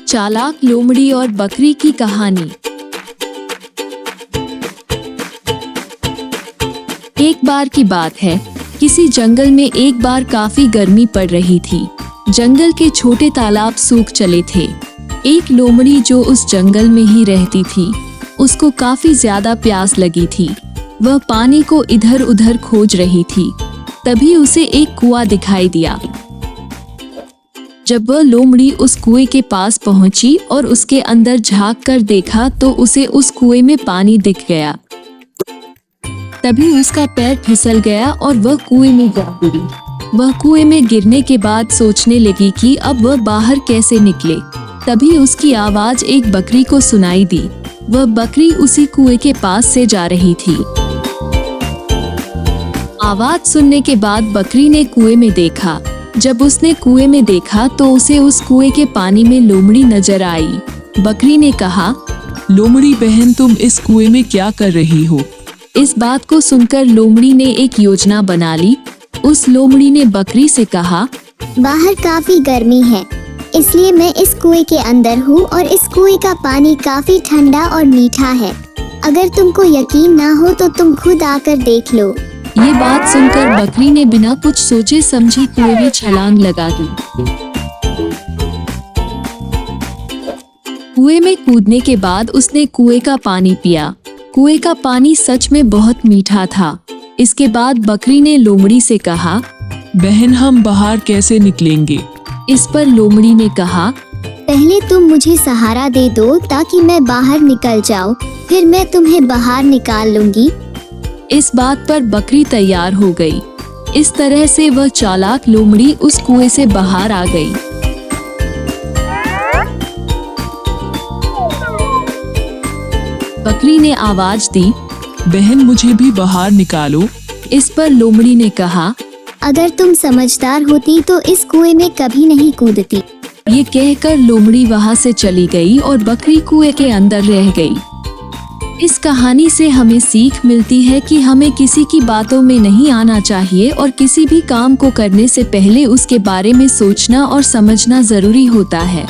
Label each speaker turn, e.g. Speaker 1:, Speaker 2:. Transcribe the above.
Speaker 1: चालाक लोमड़ी और बकरी की कहानी। एक बार की बात है, किसी जंगल में एक बार काफी गर्मी पड़ रही थी। जंगल के छोटे तालाब सूख चले थे। एक लोमड़ी जो उस जंगल में ही रहती थी, उसको काफी ज्यादा प्यास लगी थी। वह पानी को इधर उधर खोज रही थी। तभी उसे एक कुआं दिखाई दिया। जब वह लोमड़ी उस कुएं के पास पहुंची और उसके अंदर झांक कर देखा तो उसे उस कुएं में पानी दिख गया। तभी उसका पैर फिसल गया और वह कुएं में जा गिरी। वह कुएं में गिरने के बाद सोचने लगी कि अब वह बाहर कैसे निकले। तभी उसकी आवाज एक बकरी को सुनाई दी। वह बकरी उसी कुएं के पास से जा रही थी। आवाज सुनने के बाद बकरी ने कुएं में देखा। जब उसने कुएं में देखा तो उसे उस कुएं के पानी में लोमड़ी नजर आई। बकरी ने कहा,
Speaker 2: लोमड़ी बहन, तुम इस कुएं में क्या कर रही हो?
Speaker 1: इस बात को सुनकर लोमड़ी ने एक योजना बना ली। उस लोमड़ी ने बकरी से कहा,
Speaker 3: बाहर काफी गर्मी है, इसलिए मैं इस कुएं के अंदर हूँ और इस कुएं का पानी काफी ठंडा और मीठा है। अगर तुमको यकीन ना हो तो तुम खुद आकर देख लो।
Speaker 1: ये बात सुनकर बकरी ने बिना कुछ सोचे समझे कुएं में छलांग लगा दी। कुएं में कूदने के बाद उसने कुएं का पानी पिया। कुएं का पानी सच में बहुत मीठा था। इसके बाद बकरी ने लोमड़ी से कहा,
Speaker 2: बहन, हम बाहर कैसे निकलेंगे?
Speaker 1: इस पर लोमड़ी ने कहा,
Speaker 3: पहले तुम मुझे सहारा दे दो ताकि मैं बाहर निकल जाऊं, फिर मैं तुम्हें बाहर निकाल लूंगी।
Speaker 1: इस बात पर बकरी तैयार हो गई। इस तरह से वह चालाक लोमड़ी उस कुएं से बाहर आ गई। बकरी ने आवाज दी,
Speaker 2: बहन, मुझे भी बाहर निकालो।
Speaker 1: इस पर लोमड़ी ने कहा,
Speaker 3: अगर तुम समझदार होती तो इस कुएं में कभी नहीं कूदती।
Speaker 1: ये कहकर लोमड़ी वहां से चली गई और बकरी कुएं के अंदर रह गई। इस कहानी से हमें सीख मिलती है कि हमें किसी की बातों में नहीं आना चाहिए और किसी भी काम को करने से पहले उसके बारे में सोचना और समझना जरूरी होता है।